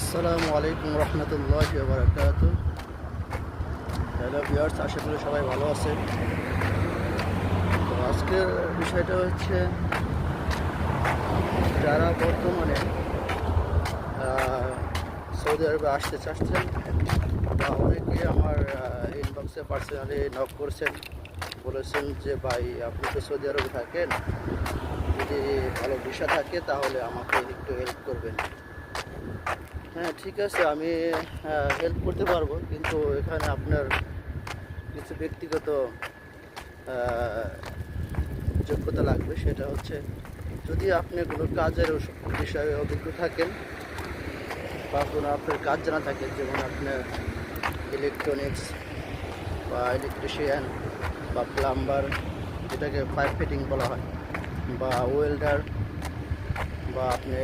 আসসালামু আলাইকুম রহমতুল্লাহি ওয়া বারাকাতুহু। হ্যালো ভিউয়ার্স, আশা করি সবাই ভালো আছেন। তো আজকের বিষয়টা হচ্ছে, যারা বর্তমানে সৌদি আরবে আসতে চাচ্ছেন, বা অনেকে আমার ইনবক্সে পার্সোনালি নক করছেন, বলেছেন যে ভাই আপনি তো সৌদি আরবে থাকেন, যদি ভালো ভিসা থাকে তাহলে আমাকে একটু হেল্প করবেন। হ্যাঁ, ঠিক আছে, আমি হেল্প করতে পারবো, কিন্তু এখানে আপনার কিছু ব্যক্তিগত আহ, যোগ্যতা লাগবে। সেটা হচ্ছে, যদি আপনি কোনো কাজের বিষয়ে অভিজ্ঞ থাকেন বা কোনো আপনার কাজ জানা থাকে, যেমন আপনার ইলেকট্রনিক্স বা ইলেকট্রিশিয়ান বা প্লাম্বার, যেটাকে পাইপ ফিটিং বলা হয়, বা ওয়েল্ডার, বা আপনি